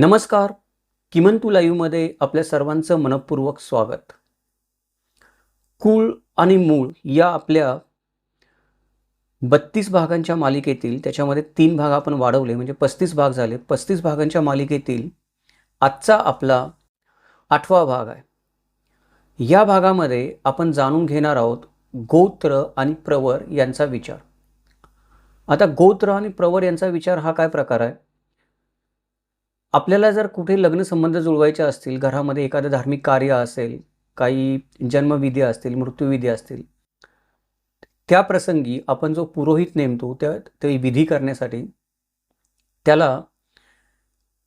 नमस्कार. किमंतू लाईव्हमध्ये आपल्या सर्वांचं मनःपूर्वक स्वागत. कुळ आणि मूळ या आपल्या 32 भागांच्या मालिकेतील त्याच्यामध्ये 3 भाग आपण वाढवले म्हणजे 35 भाग झाले. 35 भागांच्या मालिकेतील आजचा आपला 8वा भाग आहे. या भागामध्ये आपण जाणून घेणार आहोत गोत्र आणि प्रवर यांचा विचार. आता गोत्र आणि प्रवर यांचा विचार हा काय प्रकार आहे? आपल्याला जर कुठे लग्न संबंध जुळवायचे असतील, घरामध्ये एखादं धार्मिक कार्य असेल, काही जन्मविधी असतील, मृत्यूविधी असतील, त्या प्रसंगी आपण जो पुरोहित नेमतो ते विधी करण्यासाठी त्याला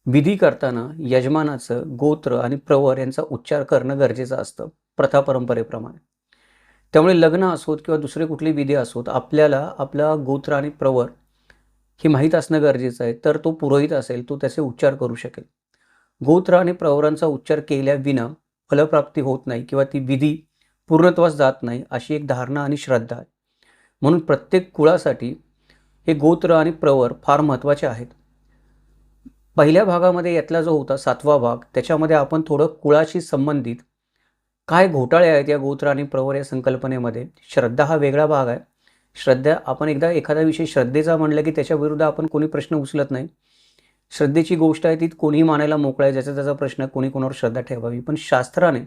विधी करताना यजमानाचं गोत्र आणि प्रवर यांचा उच्चार करणं गरजेचं असतं प्रथा परंपरेप्रमाणे. त्यामुळे लग्न असोत किंवा दुसरे कुठले विधी असोत, आपल्याला आपला गोत्र आणि प्रवर हे माहीत असणं गरजेचं आहे. तर तो पुरोहित असेल तो त्याचे उच्चार करू शकेल. गोत्र आणि प्रवरांचा उच्चार केल्याविना फलप्राप्ती होत नाही किंवा ती विधी पूर्णत्वास जात नाही अशी एक धारणा आणि श्रद्धा आहे. म्हणून प्रत्येक कुळासाठी हे गोत्र आणि प्रवर फार महत्त्वाचे आहेत. पहिल्या भागामध्ये यातला जो होता 7वा भाग, त्याच्यामध्ये आपण थोडं कुळाशी संबंधित काय घोटाळे आहेत या गोत्र आणि प्रवर या संकल्पनेमध्ये. श्रद्धा हा वेगळा भाग आहे. श्रद्धा आपण एकदा एखादा विषय श्रद्धेचा म्हणलं की त्याच्या विरुद्ध आपण कोणी प्रश्न उचलत नाही. श्रद्धेची गोष्ट आहे ती कोणीही मानायला मोकळा आहे, ज्याचा त्याचा प्रश्न, कोणी कोणावर श्रद्धा ठेवावी. पण शास्त्राने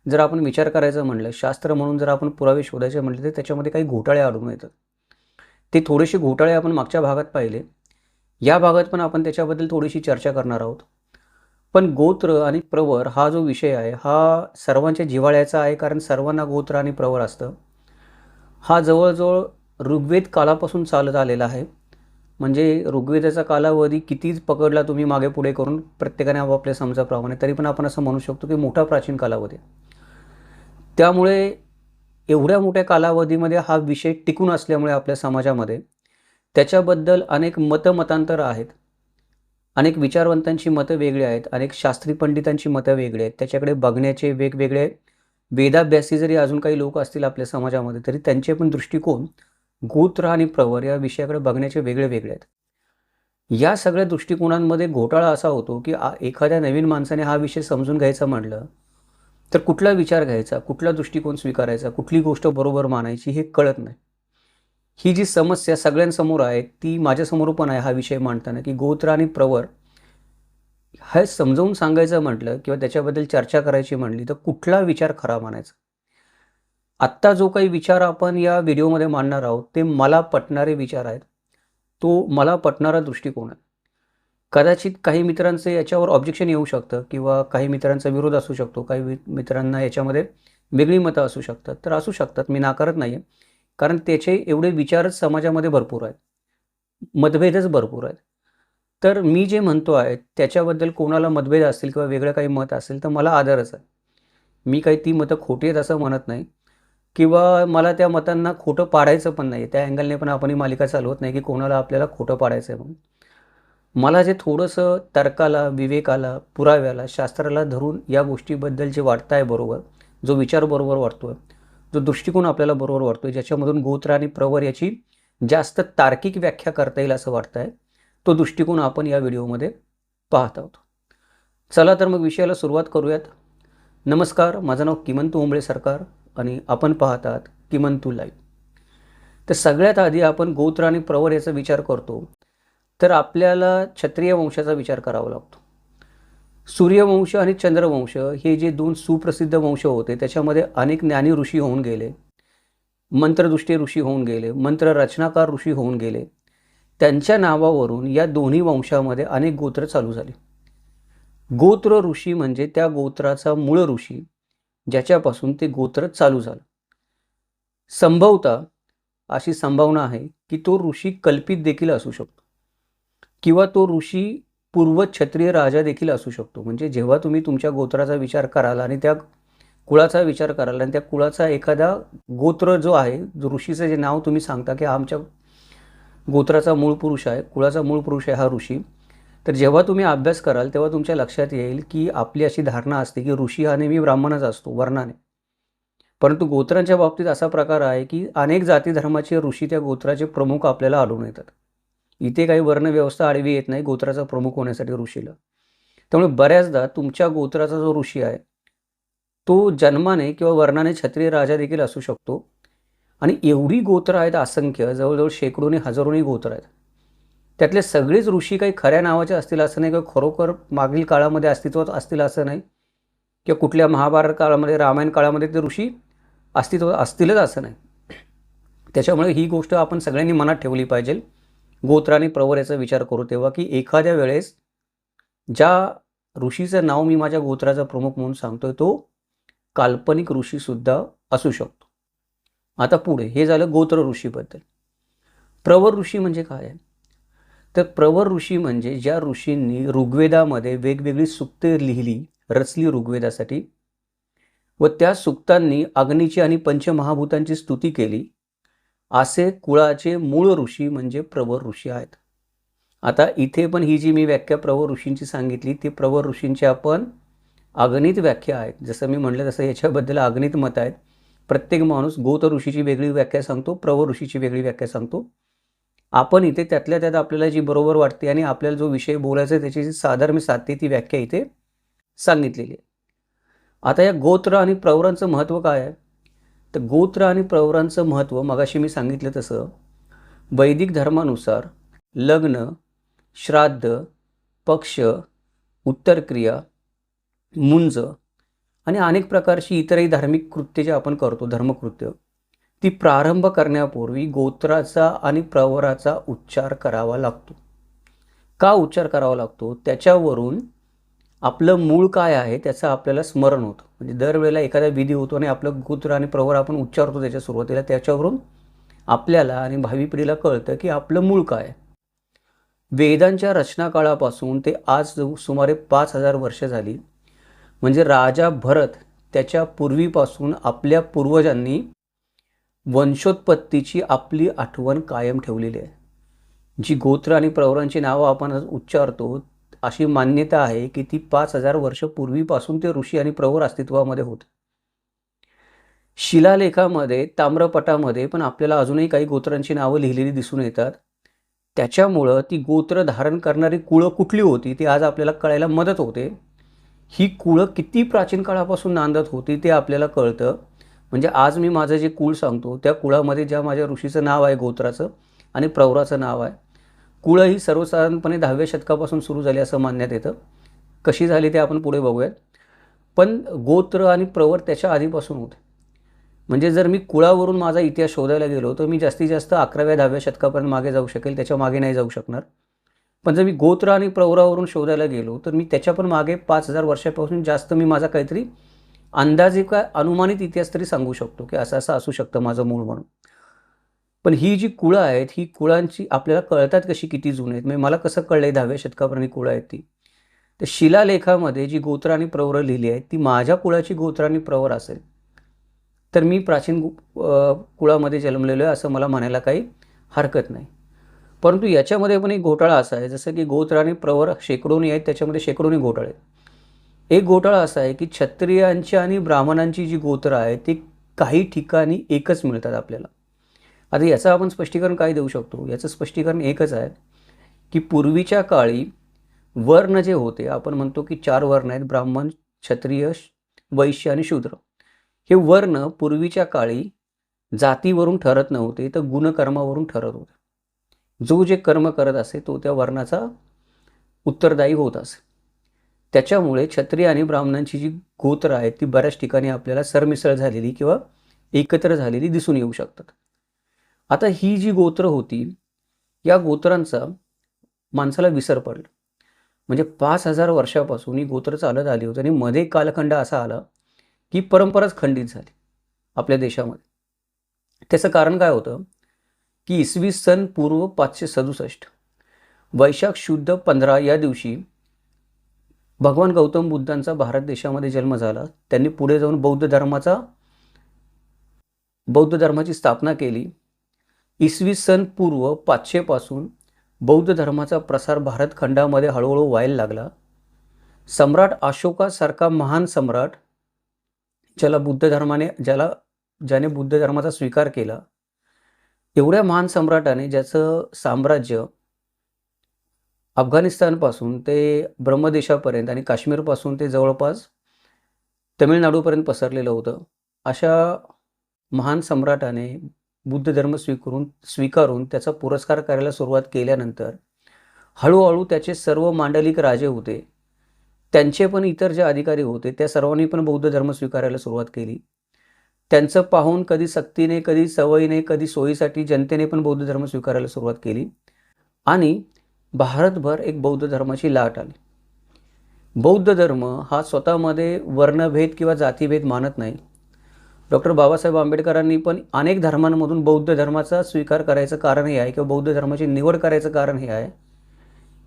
जर आपण विचार करायचं म्हणलं, शास्त्र म्हणून जर आपण पुरावे शोधायचे म्हटले तर त्याच्यामध्ये काही घोटाळे आढळून येतात. ते थोडेसे घोटाळे आपण मागच्या भागात पाहिले. या भागात पण आपण त्याच्याबद्दल थोडीशी चर्चा करणार आहोत. पण गोत्र आणि प्रवर हा जो विषय आहे हा सर्वांच्या जिव्हाळ्याचा आहे, कारण सर्वांना गोत्र आणि प्रवर असतं. हा जवळजवळ ऋग्वेद कालापासून चालत आलेला आहे. म्हणजे ऋग्वेदाचा कालावधी कितीच पकडला तुम्ही मागे पुढे करून प्रत्येकाने आपापल्या समजाप्रमाणे, तरी पण आपण असं म्हणू शकतो की मोठा प्राचीन कालावधी. त्यामुळे एवढ्या मोठ्या कालावधीमध्ये हा विषय टिकून असल्यामुळे आपल्या समाजामध्ये त्याच्याबद्दल अनेक मतांतर आहेत. अनेक विचारवंतांची मतं वेगळी आहेत, अनेक शास्त्री पंडितांची मतं वेगळी आहेत. त्याच्याकडे बघण्याचे वेगवेगळे वेदाभ्यासी जरी अजून काही लोक असतील आपल्या समाजामध्ये, तरी त्यांचे पण दृष्टिकोन गोत्र आणि प्रवर या विषयाकडे बघण्याचे वेगळे वेगळे आहेत. या सगळ्या दृष्टिकोनांमध्ये घोटाळा असा होतो की एखाद्या नवीन माणसाने हा विषय समजून घ्यायचा म्हटलं तर कुठला विचार घ्यायचा, कुठला दृष्टिकोन स्वीकारायचा, कुठली गोष्ट बरोबर मानायची हे कळत नाही. ही जी समस्या सगळ्यांसमोर आहे ती माझ्यासमोर पण आहे. हा विषय मांडताना की गोत्र आणि प्रवर हे समजावून सांगायचं म्हटलं किंवा त्याच्याबद्दल चर्चा करायची म्हणली तर कुठला विचार खरा मानायचा. आत्ता जो काही विचार आपण या व्हिडिओमध्ये मांडणार आहोत ते मला पटणारे विचार आहेत. तो मला पटणारा दृष्टिकोन आहे. कदाचित काही मित्रांचे याच्यावर ऑब्जेक्शन येऊ शकतं किंवा काही मित्रांचा विरोध असू शकतो, काही मित्रांना याच्यामध्ये वेगळी मतं असू शकतात. तर असू शकतात, मी नाकारत नाही आहे, कारण त्याचे एवढे विचारच समाजामध्ये भरपूर आहेत, मतभेदच भरपूर आहेत. तर मी जे म्हणतो आहे त्याच्याबद्दल कोणाला मतभेद असतील किंवा वेगळं काही मत असेल तर मला आदरच आहे. मी काही ती मतं खोटी आहेत असं म्हणत नाही किंवा मला त्या मतांना खोटं पाडायचं पण नाही. त्या अँगलने पण आपण ही मालिका चालवत नाही की कोणाला आपल्याला खोटं पाडायचं आहे म्हणून. मला जे थोडंसं तर्काला, विवेकाला, पुराव्याला, शास्त्राला धरून या गोष्टीबद्दल जे वाटतं आहे बरोबर, जो विचार बरोबर वाटतो आहे, जो दृष्टिकोन आपल्याला बरोबर वाटतो आहे, ज्याच्यामधून गोत्र आणि प्रवर याची जास्त तार्किक व्याख्या करता येईल असं वाटतं आहे, तो दृष्टिकोन आपण या व्हिडिओमध्ये पाहत आहोत. चला तर मग विषयाला सुरुवात करूयात. नमस्कार, माझं नाव किमंतू ओंबळे सरकार आणि आपण पाहतात किमंतू लाईव्ह. तर सगळ्यात आधी आपण गोत्र आणि प्रवर याचा विचार करतो तर आपल्याला क्षत्रिय वंशाचा विचार करावा लागतो. सूर्यवंश आणि चंद्रवंश हे जे 2 सुप्रसिद्ध वंश होते त्याच्यामध्ये अनेक ज्ञानी ऋषी होऊन गेले, मंत्रदुष्टे ऋषी होऊन गेले, मंत्र रचनाकार ऋषी होऊन गेले. त्यांच्या नावावरून या दोन्ही वंशामध्ये अनेक गोत्र चालू झाले. गोत्र ऋषी म्हणजे त्या गोत्राचा मूळ ऋषी, ज्याच्यापासून ते गोत्र चालू झालं. संभवतः अशी संभावना आहे की तो ऋषी कल्पित देखील असू शकतो किंवा तो ऋषी पूर्व क्षत्रिय राजा देखील असू शकतो. म्हणजे जेव्हा तुम्ही तुमच्या गोत्राचा विचार कराल आणि त्या कुळाचा विचार कराल आणि त्या कुळाचा एखादा गोत्र जो आहे, जो ऋषीचं जे नाव तुम्ही सांगता की आमच्या गोत्राचा मूळ पुरुष आहे, कुळाचा मूळ पुरुष आहे हा ऋषी, तर जेव्हा तुम्ही अभ्यास कराल तेव्हा तुमच्या लक्षात येईल की आपली अशी धारणा असते की ऋषी हा नेहमी ब्राह्मणच असतो वर्णाने. परंतु गोत्रांच्या बाबतीत असा प्रकार आहे की अनेक जाती धर्माचे ऋषी त्या गोत्राचे प्रमुख आपल्याला आढळून येतात. इथे काही वर्णव्यवस्था आडवी येत नाही गोत्राचा प्रमुख होण्यासाठी ऋषीला. त्यामुळे बऱ्याचदा तुमच्या गोत्राचा जो ऋषी आहे तो जन्माने किंवा वर्णाने क्षत्रिय राजा देखील असू शकतो. आणि एवढी गोत्र आहेत असंख्य, जवळजवळ शेकडोनी हजारोनी गोत्र आहेत. त्यातले सगळेच ऋषी काही खऱ्या नावाचे असतील असं नाही, किंवा खरोखर मागील काळामध्ये अस्तित्वात असतील असं नाही, किंवा कुठल्या महाभारत काळामध्ये रामायण काळामध्ये ते ऋषी अस्तित्वात असतीलच असं नाही. त्याच्यामुळे ही गोष्ट आपण सगळ्यांनी मनात ठेवली पाहिजे गोत्र आणि प्रवर याचा विचार करू तेव्हा, की एखाद्या वेळेस ज्या ऋषीचं नाव मी माझ्या गोत्राचा प्रमुख म्हणून सांगतोय तो काल्पनिक ऋषीसुद्धा असू शकतो. आता पुढे हे झालं गोत्र ऋषीबद्दल. प्रवर ऋषी म्हणजे काय आहे? तर प्रवर ऋषी म्हणजे ज्या ऋषींनी ऋग्वेदामध्ये वेगवेगळी सूक्ते लिहिली, रचली ऋग्वेदासाठी, व त्या सूक्तांनी अग्नीची आणि पंचमहाभूतांची स्तुती केली, असे कुळाचे मूळ ऋषी म्हणजे प्रवर ऋषी आहेत. आता इथे पण ही जी मी व्याख्या प्रवर ऋषींची सांगितली ती प्रवर ऋषींची आपण अगणित व्याख्या आहेत. जसं मी म्हटलं तसं याच्याबद्दल अगणित मत आहेत. प्रत्येक माणूस गोत्र ऋषीची वेगळी व्याख्या सांगतो, प्रवर ऋषीची वेगळी व्याख्या सांगतो. आपण इथे त्यातल्या त्यात आपल्याला जी बरोबर वाटते आणि आपल्याला जो विषय बोलायचा आहे त्याची जी साधारण मी साधते ती व्याख्या इथे सांगितलेली आहे. आता या गोत्र आणि प्रवरांचं महत्त्व काय आहे? तर गोत्र आणि प्रवरांचं महत्त्व मगाशी मी सांगितलं तसं वैदिक धर्मानुसार लग्न, श्राद्ध, पक्ष, उत्तरक्रिया, मुंज आणि अनेक प्रकारची इतरही धार्मिक कृत्ये जे आपण करतो, धर्मकृत्य, ती प्रारंभ करण्यापूर्वी गोत्राचा आणि प्रवराचा उच्चार करावा लागतो. का उच्चार करावा लागतो? त्याच्यावरून आपलं मूळ काय आहे त्याचं आपल्याला स्मरण होतं. म्हणजे दरवेळेला एखादा विधी होतो आणि आपलं गोत्र आणि प्रवर आपण उच्चारतो त्याच्या सुरुवातीला, त्याच्यावरून आपल्याला आणि भावी पिढीला कळतं की आपलं मूळ काय आहे. वेदांच्या रचना काळापासून ते आज सुमारे 5000 वर्ष झाली. म्हणजे राजा भरत त्याच्या पूर्वीपासून आपल्या पूर्वजांनी वंशोत्पत्तीची आपली आठवण कायम ठेवलेली आहे. जी गोत्र आणि प्रवरांची नावं आपण उच्चारतो अशी मान्यता आहे की ती 5000 वर्ष पूर्वीपासून ते ऋषी आणि प्रवर अस्तित्वामध्ये होते. शिलालेखामध्ये, ताम्रपटामध्ये पण आपल्याला अजूनही काही गोत्रांची नावं लिहिलेली दिसून येतात. त्याच्यामुळं ती गोत्र धारण करणारी कुळं कुठली होती ती आज आपल्याला कळायला मदत होते. ही कुळं किती प्राचीन काळापासून नांदत होती ते आपल्याला कळतं. म्हणजे आज मी माझं जे कुळ सांगतो त्या कुळामध्ये ज्या माझ्या ऋषीचं नाव आहे गोत्राचं आणि प्रवराचं नाव आहे, कुळं ही सर्वसाधारणपणे 10व्या शतकापासून सुरू झाली असं मानण्यात येतं. कशी झाली ते आपण पुढे बघूयात. पण गोत्र आणि प्रवर त्याच्या आधीपासून होते. म्हणजे जर मी कुळावरून माझा इतिहास शोधायला गेलो तर मी जास्तीत जास्त 11व्या-10व्या शतकापर्यंत मागे जाऊ शकेल, त्याच्या मागे नाही जाऊ शकणार. पण जर मी गोत्र आणि प्रवरावरून शोधायला गेलो तर मी त्याच्या पण मागे 5000 वर्षापासून जास्त मी माझा काहीतरी अंदाजे काय अनुमानित इतिहास तरी सांगू शकतो की असं असं असू शकतं माझं मूळ म्हणून. पण ही जी कुळं आहेत ही कुळांची आपल्याला कळतात कशी किती जुने आहेत. म्हणजे मला कसं कळलंय 10व्या शतकापर्यंत कुळं आहेत ती, तर शिलालेखामध्ये जी गोत्र आणि प्रवर लिहिली आहेत ती माझ्या कुळाची गोत्र आणि प्रवर असेल तर मी प्राचीन कुळामध्ये जन्मलेलो आहे असं मला म्हणायला काही हरकत नाही. परंतु याच्यामध्ये पण एक घोटाळा असा आहे, जसं की गोत्र आणि प्रवर शेकडोनी आहेत, त्याच्यामध्ये शेकडोनी घोटाळे आहेत. एक घोटाळा असा आहे की क्षत्रियांची आणि ब्राह्मणांची जी गोत्र आहे ती काही ठिकाणी एकच मिळतात आपल्याला. आता याचं आपण स्पष्टीकरण काय देऊ शकतो? याचं स्पष्टीकरण एकच आहे की पूर्वीच्या काळी वर्ण जे होते, आपण म्हणतो की 4 वर्ण आहेत, ब्राह्मण, क्षत्रिय, वैश्य आणि शूद्र. हे वर्ण पूर्वीच्या काळी जातीवरून ठरत नव्हते तर गुणकर्मावरून ठरत होते. जो जे कर्म करत असे तो त्या वर्णाचा उत्तरदायी होत असे. त्याच्यामुळे क्षत्रिय आणि ब्राह्मणांची जी गोत्र आहेत ती बऱ्याच ठिकाणी आपल्याला सरमिसळ झालेली किंवा एकत्र झालेली दिसून येऊ शकतात. आता ही जी गोत्र होती या गोत्रांचा माणसाला विसर पडला. म्हणजे 5000 वर्षापासून ही गोत्र चालत आली होती आणि मध्ये कालखंड असा आला की परंपराच खंडित झाली आपल्या देशामध्ये. त्याचं कारण काय होतं की इसवी सन पूर्व 567 वैशाख शुद्ध 15 या दिवशी भगवान गौतम बुद्धांचा भारत देशामध्ये जन्म झाला. त्यांनी पुढे जाऊन बौद्ध धर्माची स्थापना केली. इसवी सन पूर्व 500 पासून बौद्ध धर्माचा प्रसार भारत खंडामध्ये हळूहळू व्हायला लागला. सम्राट अशोकासारखा महान सम्राट ज्याने बुद्ध धर्माचा स्वीकार केला, एवढ्या महान सम्राटाने ज्याचं साम्राज्य अफगाणिस्तानपासून ते ब्रह्मदेशापर्यंत आणि काश्मीरपासून ते जवळपास तमिळनाडूपर्यंत पसरलेलं होतं. अशा महान सम्राटाने बुद्ध धर्म स्वीकारून त्याचा पुरस्कार करायला सुरुवात केल्यानंतर हळूहळू त्याचे सर्व मांडलिक राजे होते, त्यांचे पण इतर जे अधिकारी होते त्या सर्वांनी पण बौद्ध धर्म स्वीकारायला सुरुवात केली. त्यांचं पाहून कधी सक्तीने, कधी सवयीने, कधी सोयीसाठी जनतेने पण बौद्ध धर्म स्वीकारायला सुरुवात केली आणि भारतभर एक बौद्ध धर्माची लाट आली. बौद्ध धर्म हा स्वतःमध्ये वर्णभेद किंवा जातीभेद मानत नाही. डॉक्टर बाबासाहेब आंबेडकरांनी पण अनेक धर्मांमधून बौद्ध धर्माचा स्वीकार करायचं कारण हे आहे किंवा बौद्ध धर्माची निवड करायचं कारण हे आहे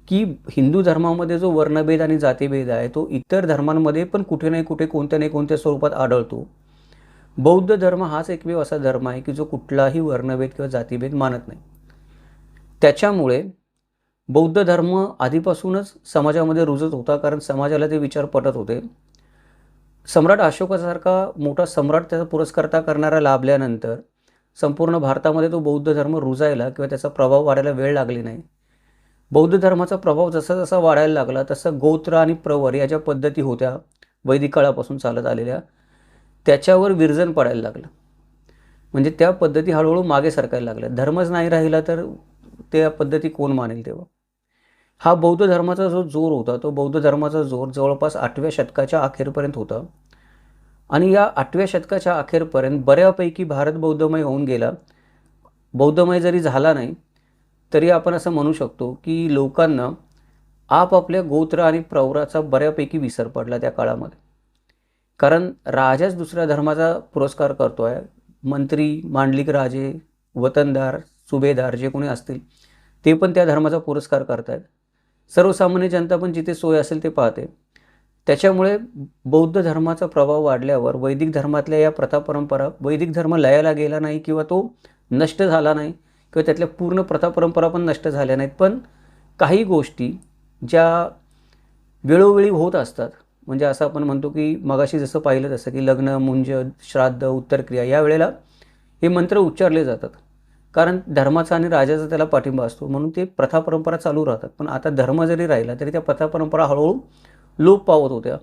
की हिंदू धर्मामध्ये जो वर्णभेद आणि जातीभेद आहे तो इतर धर्मांमध्ये पण कुठे नाही कुठे, कोणत्या नाही कोणत्या स्वरूपात आढळतो. बौद्ध धर्म हाच एकमेव असा धर्म आहे की जो कुठलाही वर्णभेद किंवा जातीभेद मानत नाही. त्याच्यामुळे बौद्ध धर्म आधीपासूनच समाजामध्ये रुजत होता, कारण समाजाला ते विचार पटत होते. सम्राट अशोकासारखा मोठा सम्राट त्याचा पुरस्कर्ता करणारा लाभल्यानंतर संपूर्ण भारतामध्ये तो बौद्ध धर्म रुजायला किंवा त्याचा प्रभाव वाढायला वेळ लागली नाही. बौद्ध धर्माचा प्रभाव जसा जसा वाढायला लागला तसं गोत्र आणि प्रवर या ज्या पद्धती होत्या वैदिक काळापासून चालत आलेल्या, त्याच्यावर विरजन पडायला लागलं. म्हणजे त्या पद्धती हळूहळू मागे सरकायला लागल्या. धर्मच नाही राहिला तर त्या पद्धती कोण मानेल तेव्हा. हा बौद्ध धर्माचा जो जोर होता तो बौद्ध धर्माचा जोर जवळपास 8व्या शतकाच्या अखेरपर्यंत होता आणि या 8व्या शतकाच्या अखेरपर्यंत बऱ्यापैकी भारत बौद्धमय होऊन गेला. बौद्धमय जरी झाला नाही तरी आपण असं म्हणू शकतो की लोकांना आपापल्या गोत्र आणि प्रवराचा बऱ्यापैकी विसर पडला त्या काळामध्ये. कारण राजाच दुसऱ्या धर्माचा पुरस्कार करतो आहे. मंत्री, मांडलिक राजे, वतनदार, सुभेदार जे कोणी असतील ते पण त्या धर्माचा पुरस्कार करतायत. सर्वसामान्य जनता पण जिथे सोय असेल ते पाहते. त्याच्यामुळे बौद्ध धर्माचा प्रभाव वाढल्यावर वैदिक धर्मातल्या या प्रथा परंपरा, वैदिक धर्म लयाला गेला नाही किंवा तो नष्ट झाला नाही किंवा त्यातल्या पूर्ण प्रथा परंपरा पण नष्ट झाल्या नाहीत, पण काही गोष्टी ज्या वेळोवेळी होत असतात, म्हणजे असं आपण म्हणतो की मगाशी जसं पाहिलं तसं की लग्न, मुंज, श्राद्ध, उत्तरक्रिया या वेळेला हे मंत्र उच्चारले जातात, कारण धर्माचा आणि राजाचा त्याला पाठिंबा असतो, म्हणून ते प्रथा परंपरा चालू राहतात. पण आता धर्म जरी राहिला तरी त्या प्रथा परंपरा हळूहळू लोप पावत होत्या.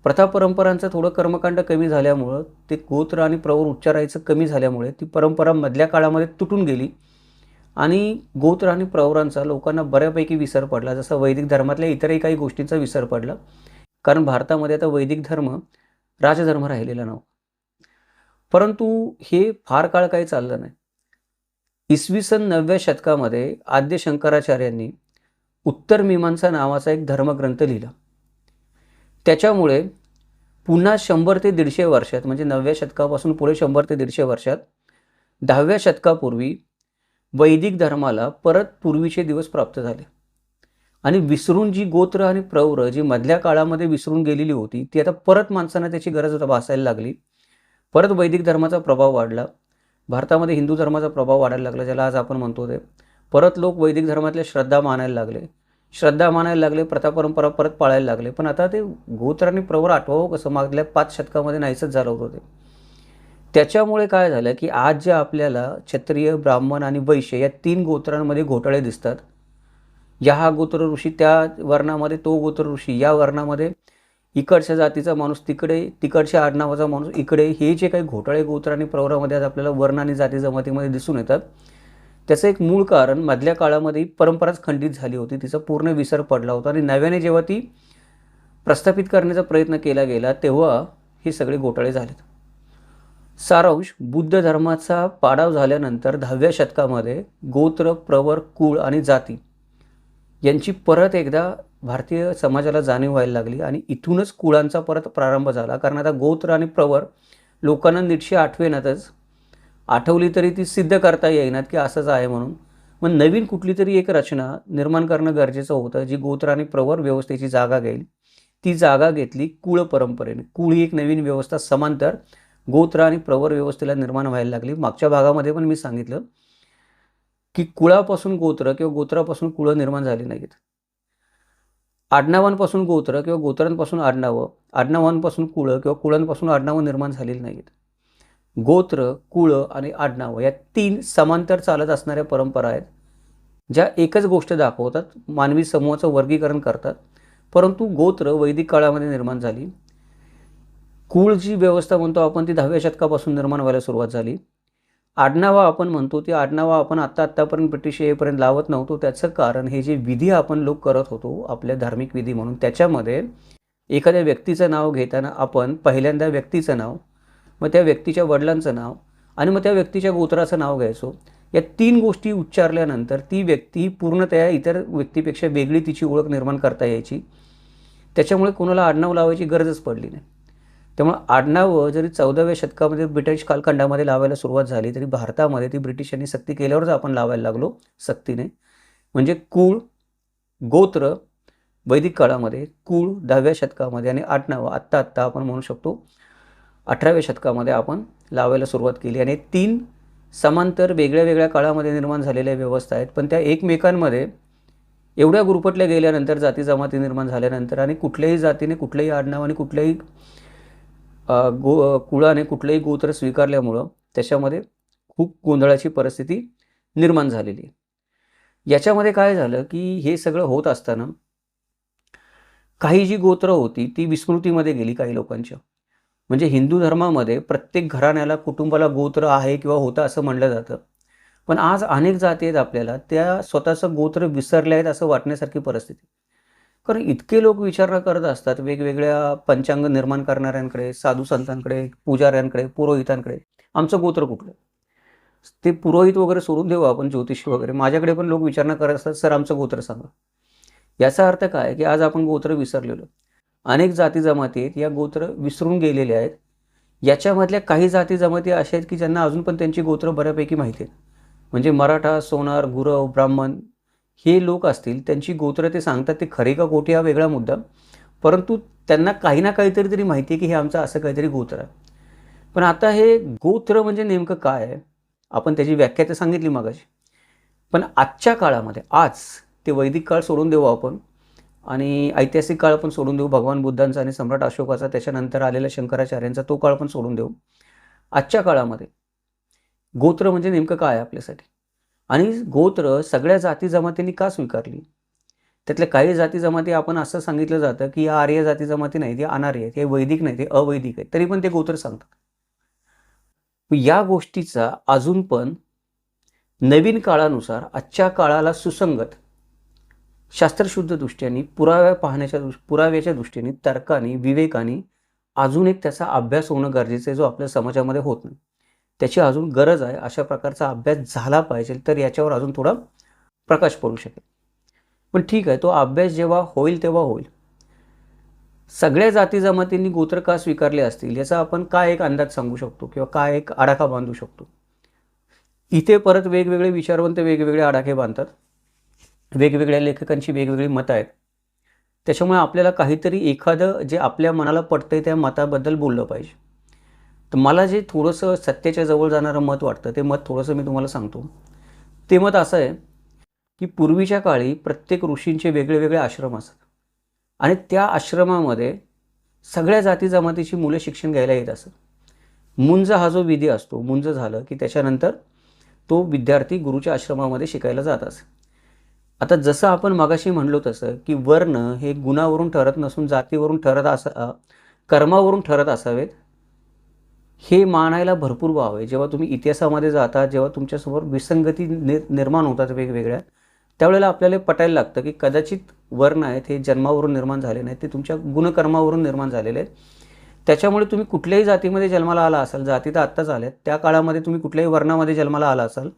प्रथा परंपरांचं थोडं कर्मकांड कमी झाल्यामुळं, ते गोत्र आणि प्रवर उच्चारायचं कमी झाल्यामुळे ती परंपरा मधल्या काळामध्ये तुटून गेली आणि गोत्र आणि प्रवरांचा लोकांना बऱ्यापैकी विसर पडला, जसं वैदिक धर्मातल्या इतरही काही गोष्टींचा विसर पडला. कारण भारतामध्ये आता वैदिक धर्म राजधर्म राहिलेला नव्हता. परंतु हे फार काळ काही चाललं नाही. इसवी सन 9व्या शतकामध्ये आद्य शंकराचार्यांनी उत्तर मीमांसा नावाचा एक धर्मग्रंथ लिहिला. त्याच्यामुळे पुन्हा 100 ते 150 वर्षात, म्हणजे 9व्या शतकापासून पुढे 100 ते 150 वर्षात 10व्या शतकापूर्वी वैदिक धर्माला परत पूर्वीचे दिवस प्राप्त झाले आणि विसरून जी गोत्र आणि प्रवर जी मधल्या काळामध्ये विसरून गेलेली होती ती आता परत माणसांना त्याची गरज भासायला लागली. परत वैदिक धर्माचा प्रभाव वाढला. भारतामध्ये हिंदू धर्माचा प्रभाव वाढायला लागला, ज्याला आज आपण म्हणतो ते. परत लोक वैदिक धर्मातल्या श्रद्धा मानायला लागले, प्रथा परंपरा परत पाळायला लागले. पण आता ते गोत्र आणि प्रवर आठवावं कसं, मागल्या 5 शतकामध्ये नाहीसंच झालं होतं ते. त्याच्यामुळे काय झालं की आज जे आपल्याला क्षत्रिय, ब्राह्मण आणि वैश्य या 3 गोत्रांमध्ये घोटाळे दिसतात, या हा गोत्र ऋषी त्या वर्णामध्ये, तो गोत्र ऋषी या वर्णामध्ये, इकडच्या जातीचा माणूस तिकडे, तिकडच्या आडनावाचा माणूस इकडे, हे जे काही घोटाळे गोत्र आणि प्रवरामध्ये आज आपल्याला वर्ण आणि जाती जमातीमध्ये दिसून येतात, त्याचं एक मूळ कारण मधल्या काळामध्ये परंपराच खंडित झाली होती, तिचा पूर्ण विसर पडला होता आणि नव्याने जेव्हा ती प्रस्थापित करण्याचा प्रयत्न केला गेला तेव्हा हे सगळे घोटाळे झालेत. सारांश, बुद्ध धर्माचा पाडाव झाल्यानंतर 10व्या शतकामध्ये गोत्र, प्रवर, कुळ आणि जाती यांची परत एकदा भारतीय समाजाला जाणीव व्हायला लागली आणि इथूनच कुळांचा परत प्रारंभ झाला. कारण आता गोत्र आणि प्रवर लोकांना नीटशी आठवेनातच, आठवली तरी ती सिद्ध करता येईनात की असंच आहे म्हणून. मग नवीन कुठली तरी एक रचना निर्माण करणं गरजेचं होतं जी गोत्र आणि प्रवर व्यवस्थेची जागा घेईल. ती जागा घेतली कुळ परंपरेने. कुळ ही एक नवीन व्यवस्था समांतर गोत्र आणि प्रवर व्यवस्थेला निर्माण व्हायला लागली. मागच्या भागामध्ये पण मी सांगितलं की कुळापासून गोत्र किंवा गोत्रापासून कुळ निर्माण झाली नाहीत. आडनावांपासून गोत्र किंवा गोत्रांपासून आडनावं, आडनावांपासून कुळ किंवा कुळांपासून आडनावं निर्माण झालेली नाहीत. गोत्र, कुळ आणि आडनावं या 3 समांतर चालत असणाऱ्या परंपरा आहेत. ज्या एकच गोष्ट दाखवतात, मानवी समूहाचं वर्गीकरण करतात. परंतु गोत्र वैदिक काळामध्ये निर्माण झाली. कुळ जी व्यवस्था म्हणतो आपण ती 10व्या शतकापासून निर्माण व्हायला सुरुवात झाली. आडनावा आपण म्हणतो ती आडनावा आपण आत्तापर्यंत ब्रिटिश येईपर्यंत लावत नव्हतो. त्याचं कारण हे जे विधी आपण लोक करत होतो आपल्या धार्मिक विधी म्हणून, त्याच्यामध्ये एखाद्या व्यक्तीचं नाव घेताना आपण पहिल्यांदा व्यक्तीचं नाव, मग त्या व्यक्तीच्या वडिलांचं नाव आणि मग त्या व्यक्तीच्या गोत्राचं नाव घ्यायचो. या 3 गोष्टी उच्चारल्यानंतर ती व्यक्ती पूर्णतः इतर व्यक्तीपेक्षा वेगळी तिची ओळख निर्माण करता यायची. त्याच्यामुळे कोणाला आडनाव लावायची गरजच पडली नाही. त्यामुळे आडनावं जरी 14व्या शतकामध्ये ब्रिटिश कालखंडामध्ये लावायला सुरुवात झाली तरी भारतामध्ये ती ब्रिटिशांनी सक्ती केल्यावरच आपण लावायला लागलो सक्तीने. म्हणजे कुळ, गोत्र वैदिक काळामध्ये, कुळ 10व्या शतकामध्ये आणि आडनावं आत्ता आपण म्हणू शकतो 18व्या शतकामध्ये आपण लावायला सुरुवात केली. आणि 3 समांतर वेगळ्या वेगळ्या काळामध्ये निर्माण झालेल्या व्यवस्था आहेत, पण त्या एकमेकांमध्ये एवढ्या गुरफटल्या गेल्यानंतर, जाती जमाती निर्माण झाल्यानंतर आणि कुठल्याही जातीने कुठल्याही आडनाव आणि कुठल्याही कुळाने कुठलंही गोत्र स्वीकारल्यामुळं त्याच्यामध्ये खूप गोंधळाची परिस्थिती निर्माण झालेली आहे. याच्यामध्ये काय झालं की हे सगळं होत असताना काही जी गोत्र होती ती विस्मृतीमध्ये गेली काही लोकांच्या. म्हणजे हिंदू धर्मामध्ये प्रत्येक घराण्याला, कुटुंबाला गोत्र आहे किंवा होतं असं म्हणलं जातं. पण आज अनेक जाती आहेत आपल्याला, त्या स्वतःचं गोत्र विसरले आहेत असं वाटण्यासारखी परिस्थिती. कारण इतके लोक विचारणा करत असतात वेगवेगळ्या पंचांग निर्माण करणाऱ्यांकडे, साधू संतांकडे, पुजाऱ्यांकडे, पुरोहितांकडे, आमचं गोत्र कुठलं. ते पुरोहित वगैरे सोडून देऊ आपण, ज्योतिषी वगैरे. माझ्याकडे पण लोक विचारणा करत असतात, सर आमचं गोत्र सांगा. याचा अर्थ काय की आज आपण गोत्र विसरलेलो. अनेक जाती जमाती आहेत, या गोत्र विसरून गेलेले आहेत. याच्यामधल्या काही जाती जमाती अशा आहेत की ज्यांना अजून पण त्यांची गोत्र बऱ्यापैकी माहिती आहेत. म्हणजे मराठा, सोनार, गुरव, ब्राह्मण हे लोक असतील, त्यांची गोत्र ते सांगतात. ते खरे का खोटे हा वेगळा मुद्दा, परंतु त्यांना काही ना काहीतरी तरी माहिती आहे की हे आमचं असं काहीतरी गोत्र आहे. पण आता हे गोत्र म्हणजे नेमकं काय आहे, आपण त्याची व्याख्या तर सांगितली मगाशी. पण आजच्या काळामध्ये, आज ते वैदिक काळ सोडून देऊ आपण आणि ऐतिहासिक काळ पण सोडून देऊ, भगवान बुद्धांचा आणि सम्राट अशोकाचा, त्याच्यानंतर आलेल्या शंकराचार्यांचा तो काळ पण सोडून देऊ. आजच्या काळामध्ये गोत्र म्हणजे नेमकं काय आहे आपल्यासाठी, आणि गोत्र सगळ्या जाती जमातींनी का स्वीकारली. त्यातल्या काही जाती जमाती आपण असं सांगितलं जातं की या आर्य जाती जमाती नाही, ते अनार्य आहेत, हे वैदिक नाही, ते अवैदिक आहेत, तरी पण ते गोत्र सांगतात. या गोष्टीचा अजून पण नवीन काळानुसार आजच्या काळाला सुसंगत शास्त्रशुद्ध दृष्ट्याने पुराव्याच्या दृष्टीने, तर्काने, विवेकाने अजून एक त्याचा अभ्यास होणं गरजेचं आहे, जो आपल्या समाजामध्ये होत नाही. त्याची अजून गरज आहे. अशा प्रकारचा अभ्यास झाला पाहिजे, तर याच्यावर अजून थोडा प्रकाश पडू शकेल. पण ठीक आहे, तो अभ्यास जेव्हा होईल तेव्हा होईल. सगळ्या जाती जमातींनी गोत्र का स्वीकारले असतील याचा आपण काय एक अंदाज सांगू शकतो किंवा काय एक आडाखा बांधू शकतो. इथे परत वेगवेगळे विचारवंत वेगवेगळे आडाखे बांधतात, वेगवेगळ्या लेखकांची वेगवेगळी मतं आहेत. त्याच्यामुळे आपल्याला काहीतरी एखादं जे आपल्या मनाला पटतंय त्या मताबद्दल बोललं पाहिजे. तर मला जे थोडंसं सत्याच्या जवळ जाणारं मत वाटतं ते मत थोडंसं मी तुम्हाला सांगतो. ते मत असं आहे की पूर्वीच्या काळी प्रत्येक ऋषींचे वेगळे वेगळे आश्रम असतात आणि त्या आश्रमामध्ये सगळ्या जाती जमातीची मुलं शिक्षण घ्यायला येत असत. मुंज हा जो विधी असतो, मुंज झालं की त्याच्यानंतर तो विद्यार्थी गुरुच्या आश्रमामध्ये शिकायला जात असे. आता जसं आपण मगाशी म्हणलो तसं की वर्ण हे गुणावरून ठरत नसून जातीवरून कर्मावरून ठरत असावेत, हे मानायला भरपूर वाव आहे. जेव्हा तुम्ही इतिहासामध्ये जाता, जेव्हा तुमच्यासमोर विसंगती निर्माण होतात वेगवेगळ्या, त्यावेळेला आपल्याला पटायला लागतं की कदाचित वर्ण आहेत हे जन्मावरून निर्माण झाले नाहीत, ते तुमच्या गुणकर्मावरून निर्माण झालेले आहेत. त्याच्यामुळे तुम्ही कुठल्याही जातीमध्ये जन्माला आला असाल, जाती तर आत्ताच आल्यात, त्या काळामध्ये तुम्ही कुठल्याही वर्णामध्ये जन्माला आला असाल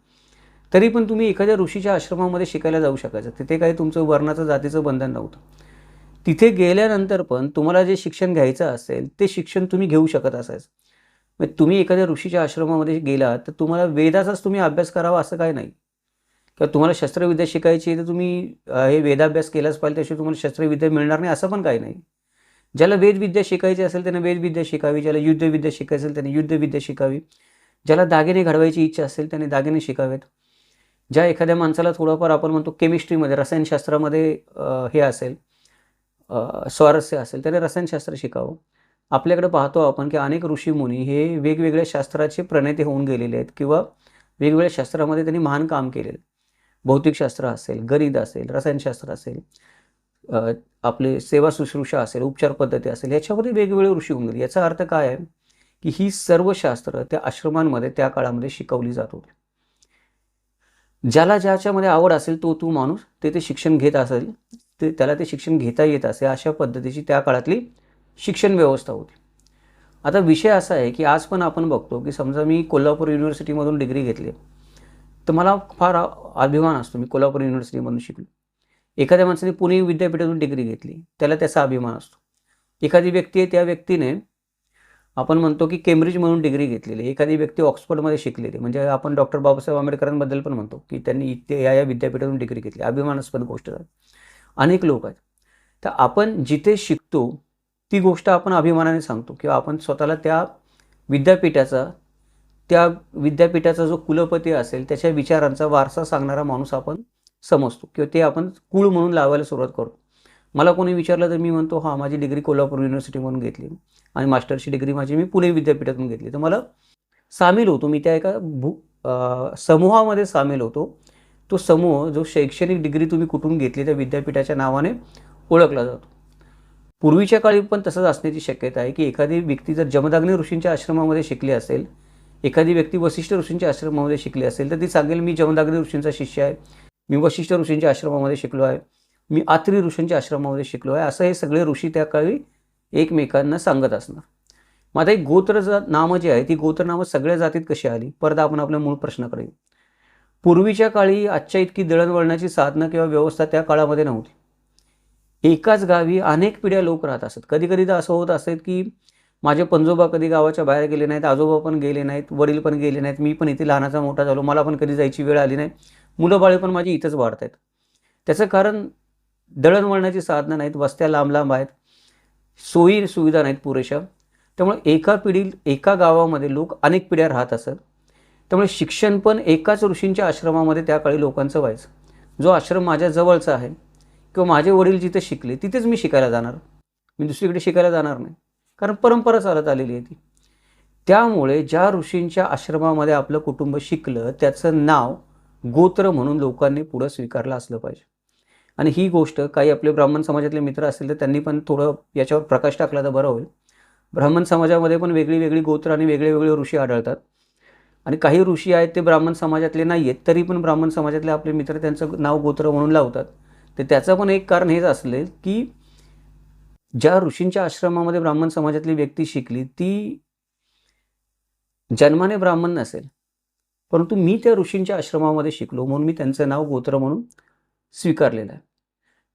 तरी पण तुम्ही एखाद्या ऋषीच्या आश्रमामध्ये शिकायला जाऊ शकायचं. तिथे काही तुमचं वर्णाचं जातीचं बंधन नव्हतं. तिथे गेल्यानंतर पण तुम्हाला जे शिक्षण घ्यायचं असेल ते शिक्षण तुम्ही घेऊ शकत असायचं. म्हणजे तुम्ही एखाद्या ऋषीच्या आश्रमामध्ये गेलात तर तुम्हाला वेदाचाच तुम्ही अभ्यास करावा असं काही नाही, किंवा तुम्हाला शस्त्रविद्या शिकायची तर तुम्ही हे वेदाभ्यास केलाच पाहिजे, त्याशिवाय तुम्हाला शस्त्रविद्या मिळणार नाही असं पण काही नाही. ज्याला वेदविद्या शिकायची असेल त्याने वेदविद्या शिकावी, ज्याला युद्धविद्या शिकायची असेल त्याने युद्धविद्या शिकावी, ज्याला दागिने घडवायची इच्छा असेल त्याने दागिने शिकावेत, ज्या एखाद्या माणसाला थोडंफार आपण म्हणतो केमिस्ट्रीमध्ये, रसायनशास्त्रामध्ये हे असेल, स्वारस्य असेल, त्याने रसायनशास्त्र शिकावं. आपल्याकडे पाहतो आपण की अनेक ऋषीमुनी हे वेगवेगळ्या शास्त्राचे प्रणेते होऊन गेलेले आहेत किंवा वेगवेगळ्या शास्त्रामध्ये त्यांनी महान काम केलेलं. भौतिकशास्त्र असेल, गणित असेल, रसायनशास्त्र असेल, आपले सेवा शुश्रूषा असेल, उपचार पद्धती असेल, याच्यामध्ये वेगवेगळे ऋषी होऊन गेले. याचा अर्थ काय आहे की ही सर्व शास्त्र त्या आश्रमांमध्ये त्या काळामध्ये शिकवली जात होती. ज्याला ज्याच्यामध्ये आवड असेल तो माणूस ते शिक्षण घेत असेल, त्याला ते शिक्षण घेता येत असे, अशा पद्धतीची त्या काळातली शिक्षण व्यवस्था होती. आता विषय असा आहे की आज पण आपण बघतो की समजा मी कोल्हापूर युनिव्हर्सिटीमधून डिग्री घेतली तर मला फार अभिमान असतो, मी कोल्हापूर युनिव्हर्सिटीमधून शिकलो. एखाद्या माणसाने पुणे विद्यापीठातून डिग्री घेतली, त्याला त्याचा अभिमान असतो. एखादी व्यक्ती आहे, त्या व्यक्तीने आपण म्हणतो की केम्ब्रिजमधून डिग्री घेतलेली, एखादी व्यक्ती ऑक्सफर्डमध्ये शिकलेली, म्हणजे आपण डॉक्टर बाबासाहेब आंबेडकरांबद्दल पण म्हणतो की त्यांनी इथे या विद्यापीठातून डिग्री घेतली, अभिमानास्पद गोष्ट आहे. अनेक लोक आहेत. तर आपण जिथे शिकतो ती गोष्ट आपण अभिमानाने सांगतो किंवा आपण स्वतःला त्या विद्यापीठाचा जो कुलपती असेल त्याच्या विचारांचा वारसा सांगणारा माणूस आपण समजतो किंवा ते आपण कुळ म्हणून लावायला सुरुवात करतो. मला कोणी विचारलं तर मी म्हणतो हां, माझी डिग्री कोल्हापूर युनिव्हर्सिटीमधून घेतली आणि मास्टरची डिग्री माझी मी पुणे विद्यापीठातून घेतली. तर मला सामील होतो, मी त्या एका समूहामध्ये सामील होतो. तो समूह जो शैक्षणिक डिग्री तुम्ही कुठून घेतली त्या विद्यापीठाच्या नावाने ओळखला जातो. पूर्वीच्या काळी पण तसंच असण्याची शक्यता आहे की एखादी व्यक्ती जर जमदग्नी ऋषींच्या आश्रमामध्ये शिकली असेल, एखादी व्यक्ती वशिष्ठ ऋषींच्या आश्रमामध्ये शिकली असेल तर ती सांगेल मी जमदग्नी ऋषींचा शिष्य आहे, मी वशिष्ठ ऋषींच्या आश्रमामध्ये शिकलो आहे, मी आत्री ऋषींच्या आश्रमामध्ये शिकलो आहे, असं हे सगळे ऋषी त्या काळी एकमेकांना सांगत असणार. मग आता एक गोत्र नामं जी आहे ती गोत्रनामं सगळ्या जातीत कशी आली, परत आपण आपल्या मूळ प्रश्नाकडे येऊ. पूर्वीच्या काळी आजच्या इतकी दळणवळणाची साधनं किंवा व्यवस्था त्या काळामध्ये नव्हती. एकाच गावी अनेक पिढ्या लोक राहत असत. कधी कधी तर असं होत असेल की माझे पणजोबा कधी गावाच्या बाहेर गेले नाहीत, आजोबा पण गेले नाहीत, वडील पण गेले नाहीत, मी पण इथे लहानाचा मोठा झालो, मला पण कधी जायची वेळ आली नाही, मुलं बाळे पण माझी इथंच वाढत आहेत. त्याचं कारण दळणवळणाची साधनं नाहीत, वस्त्या लांब लांब आहेत, सोयी सुविधा नाहीत पुरेशा. त्यामुळे एका गावामध्ये लोक अनेक पिढ्या राहत असत. त्यामुळे शिक्षण पण एकाच ऋषींच्या आश्रमामध्ये त्या काळी लोकांचं व्हायचं. जो आश्रम माझ्या जवळचा आहे किंवा माझे वडील जिथे शिकले तिथेच मी शिकायला जाणार, मी दुसरीकडे शिकायला जाणार नाही, कारण परंपरा चालत आलेली आहे ती. त्यामुळे ज्या ऋषींच्या आश्रमामध्ये आपलं कुटुंब शिकलं त्याचं नाव गोत्र म्हणून लोकांनी पुढं स्वीकारलं असलं पाहिजे. आणि ही गोष्ट काही आपले ब्राह्मण समाजातले मित्र असतील तर त्यांनी पण थोडं याच्यावर प्रकाश टाकला तर बरं होईल. ब्राह्मण समाजामध्ये पण वेगळी वेगळी गोत्र आणि वेगळे वेगळे ऋषी आढळतात. आणि काही ऋषी आहेत ते ब्राह्मण समाजातले नाही आहेत, तरी पण ब्राह्मण समाजातले आपले मित्र त्यांचं नाव गोत्र म्हणून लावतात. तर त्याचं पण एक कारण हेच असले की ज्या ऋषींच्या आश्रमामध्ये ब्राह्मण समाजातली व्यक्ती शिकली ती जन्माने ब्राह्मण नसेल, परंतु मी त्या ऋषींच्या आश्रमामध्ये शिकलो म्हणून मी त्यांचं नाव गोत्र म्हणून स्वीकारलेलं आहे.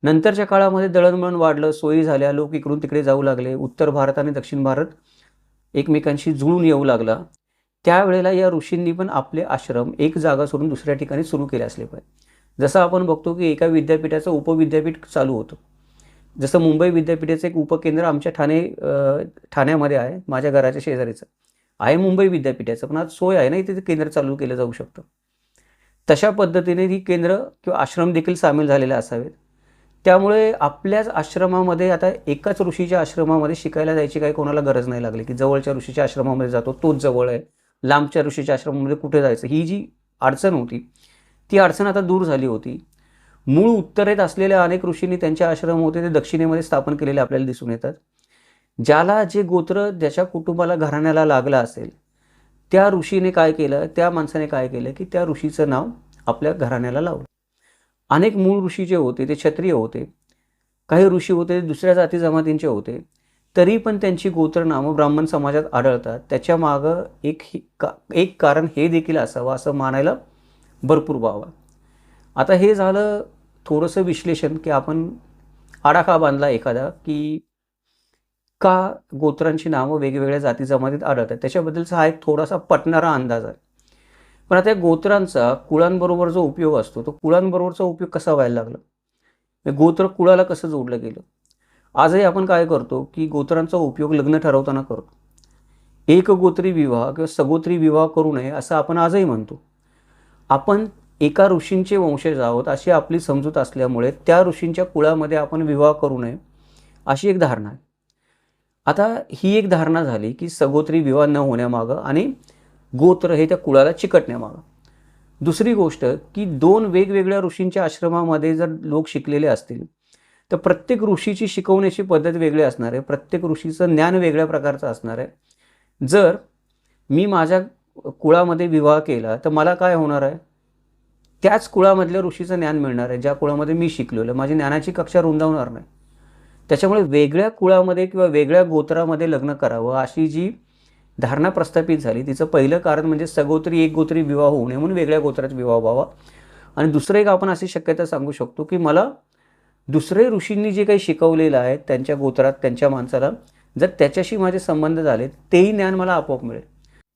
नंतरच्या काळामध्ये दळणवळण वाढलं, सोयी झाल्या, लोक इकडून तिकडे जाऊ लागले, उत्तर भारत आणि दक्षिण भारत एकमेकांशी जुळून येऊ लागला. त्यावेळेला या ऋषींनी पण आपले आश्रम एक जागा सोडून दुसऱ्या ठिकाणी सुरू केले असले पाहिजे. जसं आपण बघतो की एका विद्यापीठाचं उपविद्यापीठ चालू होतं. जसं मुंबई विद्यापीठाचं एक उपकेंद्र आमच्या ठाण्यामध्ये आहे, माझ्या घराच्या शेजारीचं आहे मुंबई विद्यापीठाचं, पण आज सोय आहे ना इथे केंद्र चालू केलं जाऊ शकतं. तशा पद्धतीने ही केंद्र किंवा आश्रम देखील सामील झालेले असावेत. त्यामुळे आपल्याच आश्रमामध्ये आता एकाच ऋषीच्या आश्रमामध्ये शिकायला जायची काही कोणाला गरज नाही लागली की जवळच्या ऋषीच्या आश्रमामध्ये जातो तोच जवळ आहे, लांबच्या ऋषीच्या आश्रमामध्ये कुठे जायचं, ही जी अडचण होती ती अडचण आता दूर झाली होती. मूळ उत्तरेत असलेल्या अनेक ऋषींनी त्यांचे आश्रम होते ते दक्षिणेमध्ये स्थापन केलेले आपल्याला दिसून येतात. ज्याला जे गोत्र ज्याच्या कुटुंबाला घराण्याला लागलं असेल त्या ऋषीने काय केलं, त्या माणसाने काय केलं की त्या ऋषीचं नाव आपल्या घराण्याला लावलं. अनेक मूळ ऋषी जे होते ते क्षत्रिय होते, काही ऋषी होते दुसऱ्या जाती जमातींचे होते, तरी पण त्यांची गोत्रनामं ब्राह्मण समाजात आढळतात. त्याच्या मागं एक कारण हे देखील असावं असं मानायला भरपूर वाव आहे. आता हे झालं थोडंसं विश्लेषण की आपण आडाखा बांधला एखादा की का गोत्रांची नावं वेगवेगळ्या जाती जमातीत आढळतात, त्याच्याबद्दलचा हा एक थोडासा पटणारा अंदाज आहे. पण आता या गोत्रांचा कुळांबरोबर जो उपयोग असतो तो कुळांबरोबरचा उपयोग कसा व्हायला लागला, गोत्र कुळाला कसं जोडलं गेलं. आजही आपण काय करतो की गोत्रांचा उपयोग लग्न ठरवताना करतो. एक गोत्री विवाह किंवा सगोत्री विवाह करू नये असं आपण आजही म्हणतो. आपण एका ऋषींचे वंशज आहोत अशी आपली समजूत असल्यामुळे त्या ऋषींच्या कुळामध्ये आपण विवाह करू नये अशी एक धारणा आहे. आता ही एक धारणा झाली की सगोत्री विवाह न होण्यामागं आणि गोत्र हे त्या कुळाला चिकटण्यामागं. दुसरी गोष्ट की 2 वेगवेगळ्या ऋषींच्या आश्रमामध्ये जर लोक शिकलेले असतील, तर प्रत्येक ऋषीची शिकवण्याची पद्धत वेगळी असणार आहे. प्रत्येक ऋषीचं ज्ञान वेगळ्या प्रकारचं असणार आहे. जर मी माझ्या कुळामध्ये विवाह केला, तर मला काय होणार आहे? त्याच कुळामधल्या ऋषीचं ज्ञान मिळणार आहे, ज्या कुळामध्ये मी शिकलेलो. माझी ज्ञानाची कक्षा रुंदावणार नाही. त्याच्यामुळे वेगळ्या कुळामध्ये किंवा वेगळ्या गोत्रामध्ये लग्न करावं अशी जी धारणा प्रस्थापित झाली, तिचं पहिलं कारण म्हणजे सगोत्री एक गोत्री विवाह होऊ नये म्हणून वेगळ्या गोत्रात विवाह व्हावा. आणि दुसरं एक आपण अशी शक्यता सांगू शकतो की मला दुसरे ऋषींनी जे काही शिकवलेलं आहे त्यांच्या गोत्रात त्यांच्या माणसाला, जर त्याच्याशी माझे संबंध झाले, तेही ज्ञान मला आपोआप मिळेल.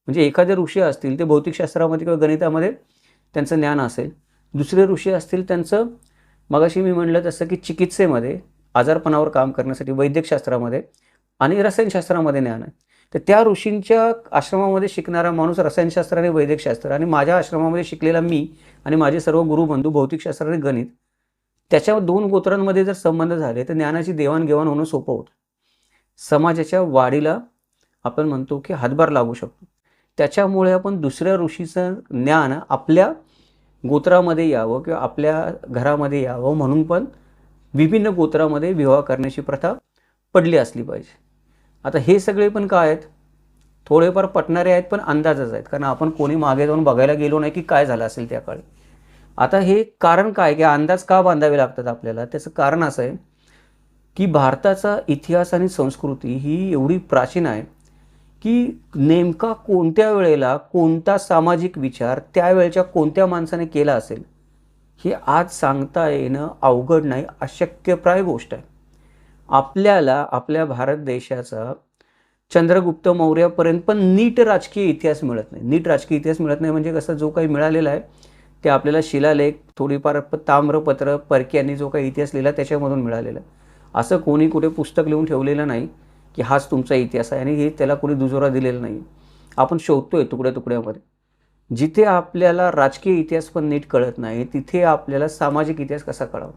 म्हणजे एखादे ऋषी असतील ते भौतिकशास्त्रामध्ये किंवा गणितामध्ये त्यांचं ज्ञान असेल, दुसरे ऋषी असतील त्यांचं मगाशी मी म्हटलं तसं की चिकित्सेमध्ये आजारपणावर काम करण्यासाठी वैद्यकशास्त्रामध्ये आणि रसायनशास्त्रामध्ये ज्ञान आहे. तर त्या ऋषींच्या आश्रमामध्ये शिकणारा माणूस रसायनशास्त्र आणि वैद्यकशास्त्र, आणि माझ्या आश्रमामध्ये शिकलेला मी आणि माझे सर्व गुरुबंधू भौतिकशास्त्र आणि गणित, त्याच्या 2 गोत्रांमध्ये जर संबंध झाले तर ज्ञानाची देवाणघेवाण होणं सोपं होतं. समाजाच्या वाढीला आपण म्हणतो की हातभार लागू शकतो. त्याच्यामुळे आपण दुसऱ्या ऋषीचं ज्ञान आपल्या गोत्रामध्ये यावं किंवा आपल्या घरामध्ये यावं म्हणून पण विभिन्न गोत्रामध्ये विवाह करण्याची प्रथा पडली असली पाहिजे. आता हे सगळे पण काय आहेत? थोडेफार पटणारे आहेत पण अंदाजच आहेत, कारण आपण कोणी मागे जाऊन बघायला गेलो नाही की काय झालं असेल त्या काळी. आता हे कारण काय की अंदाज का बांधावे लागतात आपल्याला? त्याचं कारण असं आहे की भारताचा इतिहास आणि संस्कृती ही एवढी प्राचीन आहे की नेमका कोणत्या वेळेला कोणता सामाजिक विचार त्यावेळेच्या कोणत्या माणसाने केला असेल हे आज सांगता येणं अवघड नाही, अशक्यप्राय गोष्ट आहे. आपल्याला आपल्या भारत देशाचा चंद्रगुप्त मौर्यापर्यंत पण नीट राजकीय इतिहास मिळत नाही. नीट राजकीय इतिहास मिळत नाही म्हणजे कसं, जो काही मिळालेला आहे ते आपल्याला शिलालेख, थोडीफार ताम्रपत्र, परक्यांनी जो काही इतिहास लिहिला त्याच्यामधून मिळालेला आहे. असं कोणी कुठे पुस्तक लिहून ठेवलेलं नाही की हाच तुमचा इतिहास आहे आणि हे त्याला कोणी दुजोरा दिलेला नाही. आपण शोधतोय तुकड्या तुकड्यामध्ये. जिथे आपल्याला राजकीय इतिहास पण नीट कळत नाही, तिथे आपल्याला सामाजिक इतिहास कसा कळावा?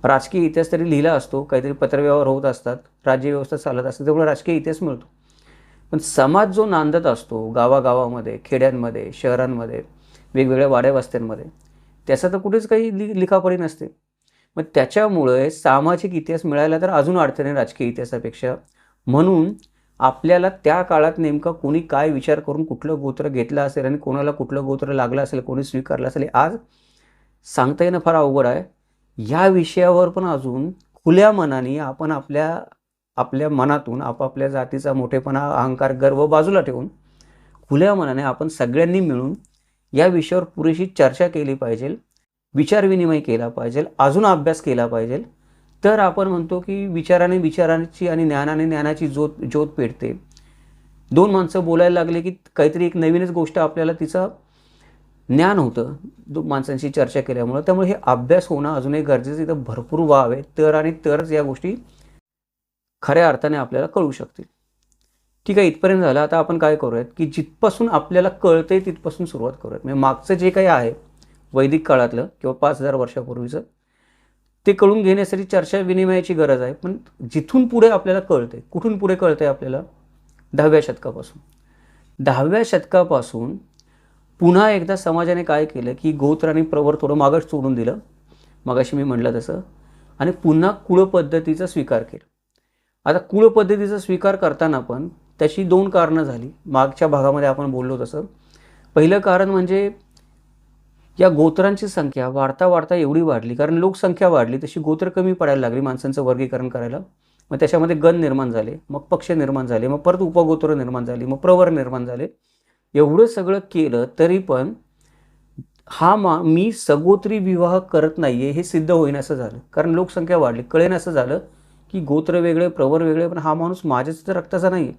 राजकीय इतिहास तरी लिहिला असतो, काहीतरी पत्रव्यवहार होत असतात, राज्यव्यवस्था चालत असते, त्यामुळे राजकीय इतिहास मिळतो. पण समाज जो नांदत असतो गावागावामध्ये, खेड्यांमध्ये, शहरांमध्ये, वेगवेगळ्या वाड्या वस्त्यांमध्ये, त्याचा तर कुठेच काही लिखापडी नसते. मग त्याच्यामुळे सामाजिक इतिहास मिळायला तर अजून अडचण आहे राजकीय इतिहासापेक्षा. म्हणून आपल्याला त्या काळात नेमका कोणी काय विचार करून कुठलं गोत्र घेतलं असेल आणि कोणाला कुठलं गोत्र लागलं असेल, कोणी स्वीकारलं असेल, आज सांगता येणं फार अवघड आहे. या विषयावर पण अजून खुल्या मनाने आपण आपल्या मनातून आपापल्या जातीचा मोठेपणा, अहंकार, गर्व बाजूला ठेवून खुल्या मनाने आपण सगळ्यांनी मिळून या विषयावर पुरेशी चर्चा केली पाहिजे, विचारविनिमय केला पाहिजे, अजून अभ्यास केला पाहिजे. तर आपण म्हणतो की विचारांची आणि ज्ञानाची ज्योत पेटते. 2 माणसं बोलायला लागले की काहीतरी एक नवीनच गोष्ट आपल्याला तिचं ज्ञान होतं 2 माणसांशी चर्चा केल्यामुळं. त्यामुळे हे अभ्यास होणं अजूनही गरजेचं इथं भरपूर व्हावे, तरच या गोष्टी खऱ्या अर्थाने आपल्याला कळू शकतील. ठीक आहे, इथपर्यंत झालं. आता आपण काय करूयात की जिथपासून आपल्याला कळतंय तिथपासून सुरुवात करूयात. म्हणजे मागचं जे काही आहे वैदिक काळातलं किंवा 5000 वर्षापूर्वीचं, ते कळून घेण्यासाठी चर्चा विनिमयाची गरज आहे. पण जिथून पुढे आपल्याला कळते, कुठून पुढे कळतंय आपल्याला? 10व्या शतकापासून. 10व्या शतकापासून पुन्हा एकदा समाजाने काय केलं की गोत्र आणि प्रवर थोडं मागच सोडून दिलं, मगाशी मी म्हटलं तसं, आणि पुन्हा कुळ पद्धतीचा स्वीकार केला. आता कुळ पद्धतीचा स्वीकार करताना पण त्याची 2 कारणं झाली. मागच्या भागामध्ये आपण बोललो तसं. पहिलं कारण म्हणजे या गोत्रांची संख्या वाढता एवढी वाढली, कारण लोकसंख्या वाढली तशी गोत्र कमी पडायला लागली माणसांचं वर्गीकरण करायला. मग त्याच्यामध्ये गण निर्माण झाले, मग पक्ष निर्माण झाले, मग परत उपगोत्र निर्माण झाली, मग प्रवर निर्माण झाले. एवढं सगळं केलं तरी पण मी सगोत्री विवाह करत नाहीये हे सिद्ध होईन असं झालं, कारण लोकसंख्या वाढली. कळेन असं झालं की गोत्र वेगळे, प्रवर वेगळे, पण हा माणूस माझ्याच तर रक्ताचा नाही आहे.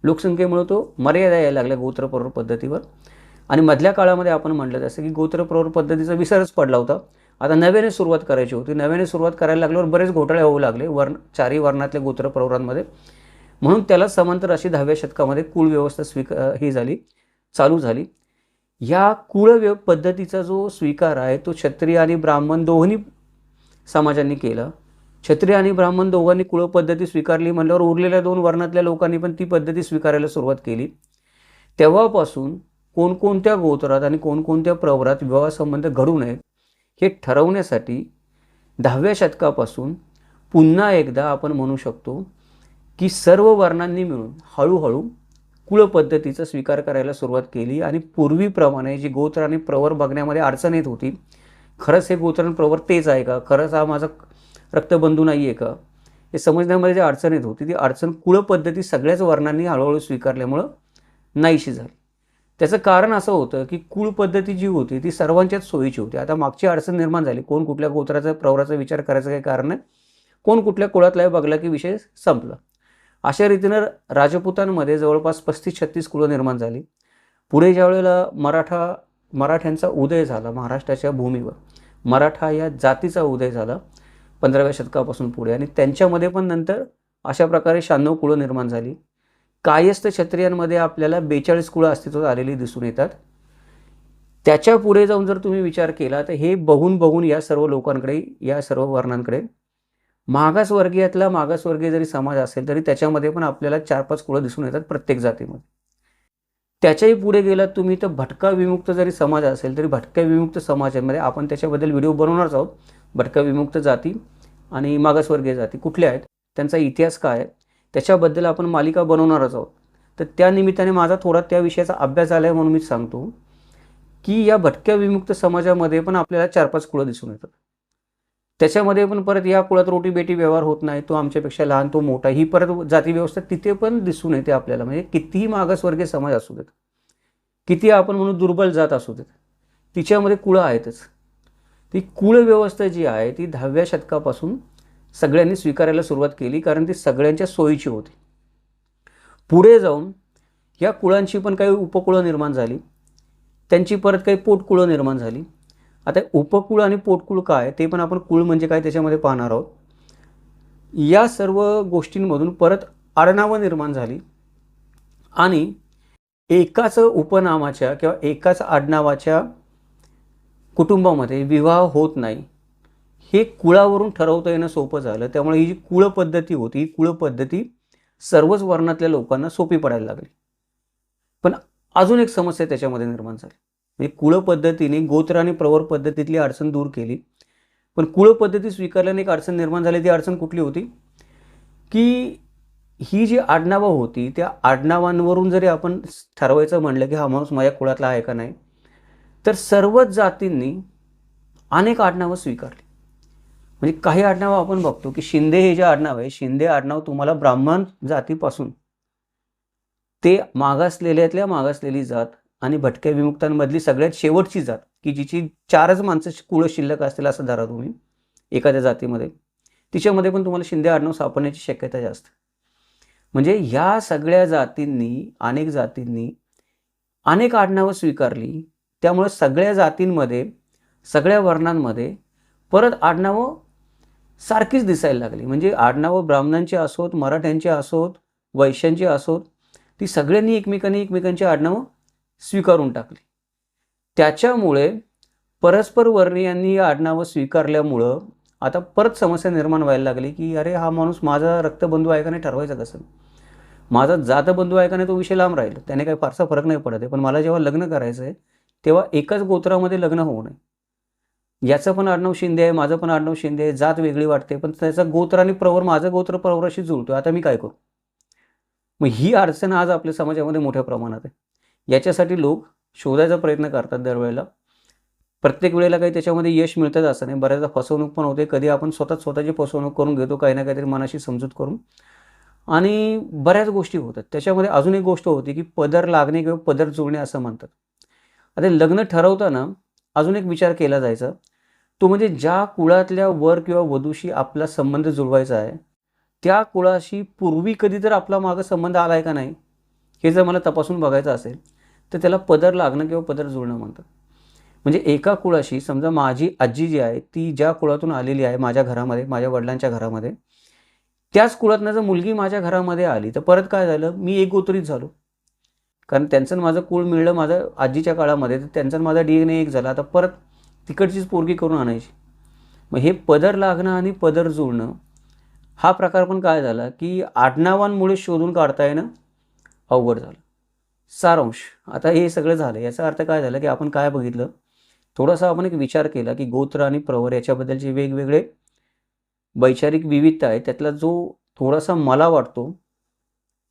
लोकसंख्येमुळे तो मर्यादा यायला लागल्या गोत्र प्रवर पद्धतीवर. आणि मधल्या काळामध्ये आपण म्हटलं तसं की गोत्र प्रवर पद्धतीचा विसरच पडला होता. आता नव्याने सुरुवात करायची होती. नव्याने सुरुवात करायला लागल्यावर बरेच घोटाळे होऊ लागले चारही वर्णातल्या गोत्र प्रवरांमध्ये. म्हणून त्याला समांतर अशी 10व्या शतकामध्ये कुळ व्यवस्था चालू झाली. या कुळ पद्धतीचा जो स्वीकार आहे तो क्षत्रिय आणि ब्राह्मण दोन्ही समाजांनी केला. क्षत्रिय आणि ब्राह्मण दोघांनी कुळ पद्धती स्वीकारली म्हणल्यावर उरलेल्या 2 वर्णातल्या लोकांनी पण ती पद्धती स्वीकारायला सुरुवात केली. तेव्हापासून कोणकोणत्या गोत्रात आणि कोणकोणत्या प्रवरात विवाह संबंध घडू नयेत हे ठरवण्यासाठी 10व्या शतकापासून पुन्हा एकदा आपण म्हणू शकतो की सर्व वर्णांनी मिळून हळूहळू कुळपद्धतीचा स्वीकार करायला सुरुवात केली आणि पूर्वीप्रमाणे जी गोत्र आणि प्रवर बघण्यामध्ये अडचण येत होती, खरंच हे गोत्र आणि प्रवर तेच आहे का, खरंच हा माझा रक्तबंधू नाही आहे का, हे समजण्यामध्ये जी अडचण येत होती ती अडचण कुळपद्धती सगळ्याच वर्णांनी हळूहळू स्वीकारल्यामुळं नाहीशी झाली. त्याचं कारण असं होतं की कुळपद्धती जी होती ती सर्वांच्याच सोयीची होती. आता मागची अडचण निर्माण झाली, कोण कुठल्या गोत्राचा प्रवराचा विचार करायचं काही कारण नाही, कोण कुठल्या कुळातला बघला की विषय संपला. अशा रीतीनं राजपुतांमध्ये जवळपास 35-36 कुळं निर्माण झाली. पुढे ज्यावेळेला मराठ्यांचा उदय झाला महाराष्ट्राच्या भूमीवर, मराठा या जातीचा उदय झाला 15व्या शतकापासून पुढे, आणि त्यांच्यामध्ये पण नंतर अशा प्रकारे 96 कुळं निर्माण झाली. कायस्थ क्षत्रियांमध्ये आपल्याला 42 कुळं अस्तित्वात आलेली दिसून येतात. त्याच्या पुढे जाऊन जर तुम्ही विचार केला तर हे बघून या सर्व लोकांकडे, या सर्व वर्णांकडे मागासवर्गीयातला मागासवर्गीय जरी समाज असेल तरी त्याच्यामध्ये पण आपल्याला 4-5 कुळं दिसून येतात प्रत्येक जातीमध्ये. त्याच्याही पुढे गेलात तुम्ही तर भटका विमुक्त जरी समाज असेल तरी भटक्या विमुक्त समाजामध्ये आपण त्याच्याबद्दल व्हिडिओ बनवणारच आहोत. भटका विमुक्त जाती आणि मागासवर्गीय जाती कुठल्या आहेत, त्यांचा इतिहास काय आहे, त्याच्याबद्दल आपण मालिका बनवणारच आहोत. तर त्या निमित्ताने माझा थोडा त्या विषयाचा अभ्यास झाला आहे म्हणून मी सांगतो की या भटक्या विमुक्त समाजामध्ये पण आपल्याला 4-5 कुळं दिसून येतात. त्याच्यामध्ये पण परत या कुळात रोटी बेटी व्यवहार होत नाही, तो आमच्यापेक्षा लहान तो मोठा, ही परत जाती व्यवस्था तिथे पण दिसून येते आपल्याला. म्हणजे कितीही मागासवर्गीय समाज असू देत, किती आपण म्हणून दुर्बल जात असू देत, तिच्यामध्ये कुळं आहेतच. ती कुळ व्यवस्था जी आहे ती 10व्या शतकापासून सगळ्यांनी स्वीकारायला सुरुवात केली, कारण ती सगळ्यांच्या सोयीची होती. पुढे जाऊन या कुळांची पण काही उपकुळं निर्माण झाली, त्यांची परत काही पोटकुळं निर्माण झाली. आता उपकुळ आणि पोटकुळ काय ते पण आपण कुळ म्हणजे काय त्याच्यामध्ये पाहणार आहोत. या सर्व गोष्टींमधून परत आडनावं निर्माण झाली आणि एकाच उपनामाच्या किंवा एकाच आडनावाच्या कुटुंबामध्ये विवाह होत नाही हे कुळावरून ठरवता येणं सोपं झालं. त्यामुळे ही जी कुळपद्धती होती ही कुळपद्धती सर्वच वर्णातल्या लोकांना सोपी पडायला लागली. पण अजून एक समस्या त्याच्यामध्ये निर्माण झाली. म्हणजे कुळपद्धतीने गोत्र आणि प्रवर पद्धतीतली अडचण दूर केली, पण कुळपद्धती स्वीकारल्याने एक अडचण निर्माण झाली. ती अडचण कुठली होती की ही जी आडनावं होती त्या आडनावांवरून जरी आपण ठरवायचं म्हणलं की हा माणूस माझ्या कुळातला आहे का नाही, तर सर्वच जातींनी अनेक आडनावं स्वीकारली. म्हणजे काही आडनावं आपण बघतो की शिंदे हे जे आडनाव आहे, शिंदे आडनाव तुम्हाला ब्राह्मण जातीपासून ते मागासलेल्यातल्या मागासलेली जात आणि भटक्या विमुक्तांमधली सगळ्यात शेवटची जात की जिची 4च माणसं कुळं शिल्लक असतील असं धरा तुम्ही एखाद्या जातीमध्ये, तिच्यामध्ये पण तुम्हाला शिंदे आडनाव सापडण्याची शक्यता जास्त. म्हणजे ह्या सगळ्या जातींनी, अनेक जातींनी अनेक आडनावं स्वीकारली. त्यामुळे सगळ्या जातींमध्ये, सगळ्या वर्णांमध्ये परत आडनावं सारखीच दिसायला लागली. म्हणजे आडनावं ब्राह्मणांची असोत, मराठ्यांची असोत, वैश्यांची असोत, ती सगळ्यांनी एकमेकांची आडनावं स्वीकारून टाकली. त्याच्यामुळे परस्पर वर्णीयांनी ही आडनावं स्वीकारल्यामुळं आता परत समस्या निर्माण व्हायला लागली की अरे हा माणूस माझा रक्तबंधू आहे का नाही ठरवायचं कसं, माझा जातबंधू आहे का नाही तो विषय लांब राहील, त्याने काही फारसा फरक नाही पडत आहे. पण मला जेव्हा लग्न करायचं आहे तेव्हा एकाच गोत्रामध्ये लग्न होऊ नये. याचं पण आडनाव शिंदे आहे, माझं पण आडनाव शिंदे आहे, जात वेगळी वाटते, पण त्याचा गोत्र आणि प्रवर माझं गोत्र प्रवराशी जुळतो. आता मी काय करू? मग ही अडचण आज आपल्या समाजामध्ये मोठ्या प्रमाणात आहे. याच्यासाठी लोक शोधायचा प्रयत्न करतात दरवेळेला. प्रत्येक वेळेला काही त्याच्यामध्ये यश मिळतंच असं नाही, बऱ्याचदा फसवणूक पण होते. कधी आपण स्वतःची फसवणूक करून घेतो काही ना काहीतरी मनाशी समजूत करून, आणि बऱ्याच गोष्टी होतात. त्याच्यामध्ये अजून एक गोष्ट होती की पदर लागणे किंवा पदर जुळणे असं म्हणतात. आता लग्न ठरवताना अजून एक विचार केला जायचा, तो म्हणजे ज्या कुळातल्या वर किंवा वधूशी आपला संबंध जुळवायचा आहे त्या कुळाशी पूर्वी कधी तर आपला मागं संबंध आला आहे का नाही हे जर मला तपासून बघायचं असेल तर त्याला पदर लागणं किंवा पदर जुळणं म्हणतात. म्हणजे एका कुळाशी, समजा माझी आजी जी आहे ती ज्या कुळातून आलेली आहे माझ्या घरामध्ये, माझ्या वडिलांच्या घरामध्ये, त्याच कुळातनं जर मुलगी माझ्या घरामध्ये आली तर परत काय झालं, मी एक गोत्रीत झालो. कारण त्यांचं माझं कुळ मिळलं माझं आजीच्या काळामध्ये, तर त्यांचा माझा DNA एक झाला. आता परत तिकडचीच पोरगी करून आणायची. मग हे पदर लागणं आणि पदर जुळणं हा प्रकार पण काय झाला की आडनावांमुळे शोधून काढता येणं अवघड झालं. सारांश. आता हे सगळं झालं, याचा अर्थ काय झाला की आपण काय बघितलं, थोडासा आपण एक विचार केला की गोत्र आणि प्रवर याच्याबद्दलचे वेगवेगळे वैचारिक विविधता आहे, त्यातला जो थोडासा मला वाटतो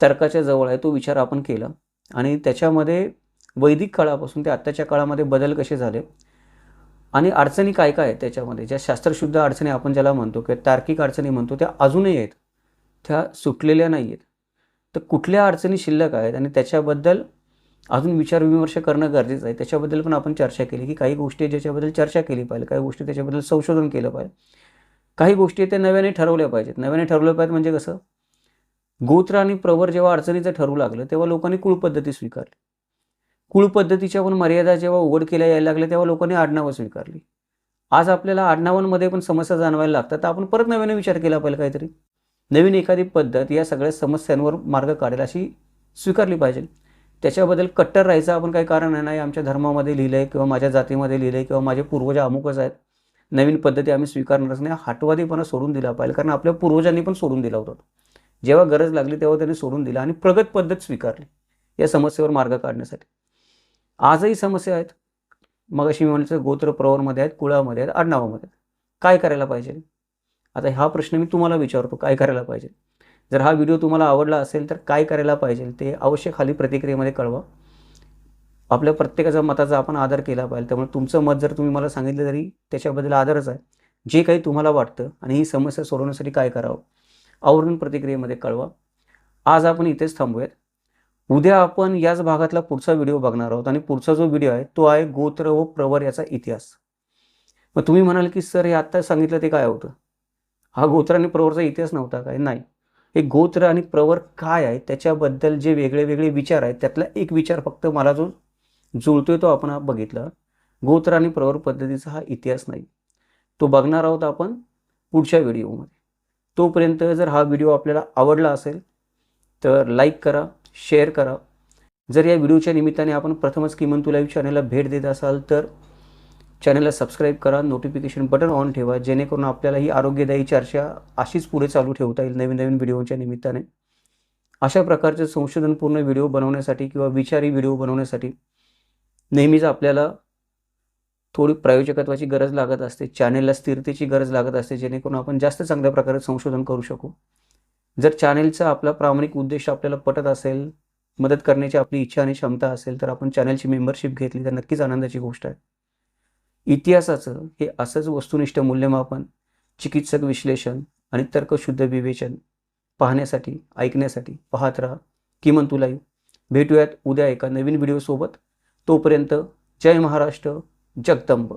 तर्काच्या जवळ आहे तो विचार आपण केला आणि त्याच्यामध्ये वैदिक काळापासून ते आत्ताच्या काळामध्ये बदल कसे झाले आणि अडचणी काय काय आहेत त्याच्यामध्ये, ज्या शास्त्रशुद्ध अडचणी आपण ज्याला म्हणतो किंवा तार्किक अडचणी म्हणतो, त्या अजूनही आहेत, त्या सुटलेल्या नाही आहेत. तर कुठल्या अडचणी शिल्लक आहेत आणि त्याच्याबद्दल अजून विचारविमर्श करणं गरजेचं आहे, त्याच्याबद्दल पण आपण चर्चा केली की काही गोष्टी ज्याच्याबद्दल चर्चा केली पाहिजे, काही गोष्टी त्याच्याबद्दल संशोधन केलं पाहिजे, काही गोष्टी त्या नव्याने ठरवल्या पाहिजेत. नव्याने ठरवल्या पाहिजेत म्हणजे कसं, गोत्र आणि प्रवर जेव्हा अडचणीचं ठरू लागलं तेव्हा लोकांनी कुळपद्धती स्वीकारली. कुळपद्धतीच्या पण मर्यादा जेव्हा उघड केल्या यायला लागल्या तेव्हा लोकांनी आडनावं स्वीकारली. आज आपल्याला आडनावांमध्ये पण समस्या जाणवायला लागतात, तर आपण परत नव्याने विचार केला पाहिजे, काहीतरी नवीन एखादी पद्धत या सगळ्या समस्यांवर मार्ग काढेल अशी स्वीकारली पाहिजे. त्याच्याबद्दल कट्टर राहायचं आपण काही कारण नाही, आमच्या धर्मामध्ये लिहिलं आहे किंवा माझ्या जातीमध्ये लिहिलं आहे किंवा माझे पूर्वज अमुकच आहेत, नवीन पद्धती आम्ही स्वीकारणारच नाही, हाटवादीपणा सोडून दिला पाहिजे. कारण आपल्या पूर्वजांनी पण सोडून दिला होता, जेव्हा गरज लागली तेव्हा त्यांनी सोडून दिला आणि प्रगत पद्धत स्वीकारली या समस्येवर मार्ग काढण्यासाठी. आजही समस्या आहेत, मग अशी मी म्हणायचं गोत्र प्रवरमध्ये आहेत, कुळामध्ये आहेत, आडनावामध्ये आहेत. काय करायला पाहिजे? आता हा प्रश्न मी तुम्हाला विचारतो, काय करायला पाहिजे? जर हा व्हिडिओ तुम्हाला आवडला असेल तर काय करायला पाहिजे ते अवश्य खाली प्रतिक्रियेमध्ये कळवा. आपल्या प्रत्येकाच्या मताचा आपण आदर केला पाहिजे, त्यामुळे तुमचं मत जर तुम्ही मला सांगितलं तरी त्याच्याबद्दल आदरच आहे. जे काही तुम्हाला वाटतं आणि ही समस्या सोडवण्यासाठी काय करावं आवर्जून प्रतिक्रियेमध्ये कळवा. आज आपण इथेच थांबूयात. उद्या आपण याच भागातला पुढचा व्हिडिओ बघणार आहोत आणि पुढचा जो व्हिडिओ आहे तो आहे गोत्र व प्रवर याचा इतिहास. मग तुम्ही म्हणाल की सर हे आत्ता सांगितलं ते काय होतं, हा गोत्र आणि प्रवरचा इतिहास नव्हता काय? नाही, हे गोत्र आणि प्रवर काय आहे त्याच्याबद्दल जे वेगळे वेगळे विचार आहेत त्यातला एक विचार फक्त मला जो जुळतोय तो आपण बघितला. गोत्र आणि प्रवर पद्धतीचा हा इतिहास नाही, तो बघणार आहोत आपण पुढच्या व्हिडिओमध्ये. तोपर्यंत जर हा व्हिडिओ आपल्याला आवडला असेल तर लाईक करा, शेअर करा. जर या व्हिडिओच्या निमित्ताने आपण प्रथमच किमंतू लाईव्ह चॅनलला भेट देत असाल तर चॅनलला सबस्क्राईब करा, नोटिफिकेशन बटन ऑन ठेवा, जेणेकरून आपल्याला ही आरोग्यदायी चर्चा अशीच पुढे चालू ठेवता येईल नवीन नवीन व्हिडिओच्या निमित्ताने. अशा प्रकारचे संशोधनपूर्ण व्हिडिओ बनवण्यासाठी किंवा विचारी व्हिडिओ बनवण्यासाठी नेहमीच आपल्याला थोडी प्रायोजकत्वाची गरज लागत असते, चॅनेलला स्थिरतेची गरज लागत असते, जेणेकरून आपण जास्त चांगल्या प्रकारे संशोधन करू शकू. जर चॅनेलचा आपला प्रामाणिक उद्देश आपल्याला पटत असेल, मदत करण्याची आपली इच्छा आणि क्षमता असेल तर आपण चॅनलची मेंबरशिप घेतली तर नक्कीच आनंदाची गोष्ट आहे. इतिहासाचं हे असंच वस्तुनिष्ठ मूल्यमापन, चिकित्सक विश्लेषण आणि तर्कशुद्ध विवेचन पाहण्यासाठी, ऐकण्यासाठी पाहत राहा किमंतू लाईव्ह. भेटूयात उद्या एका नवीन व्हिडिओसोबत. तोपर्यंत जय महाराष्ट्र, जगदंब.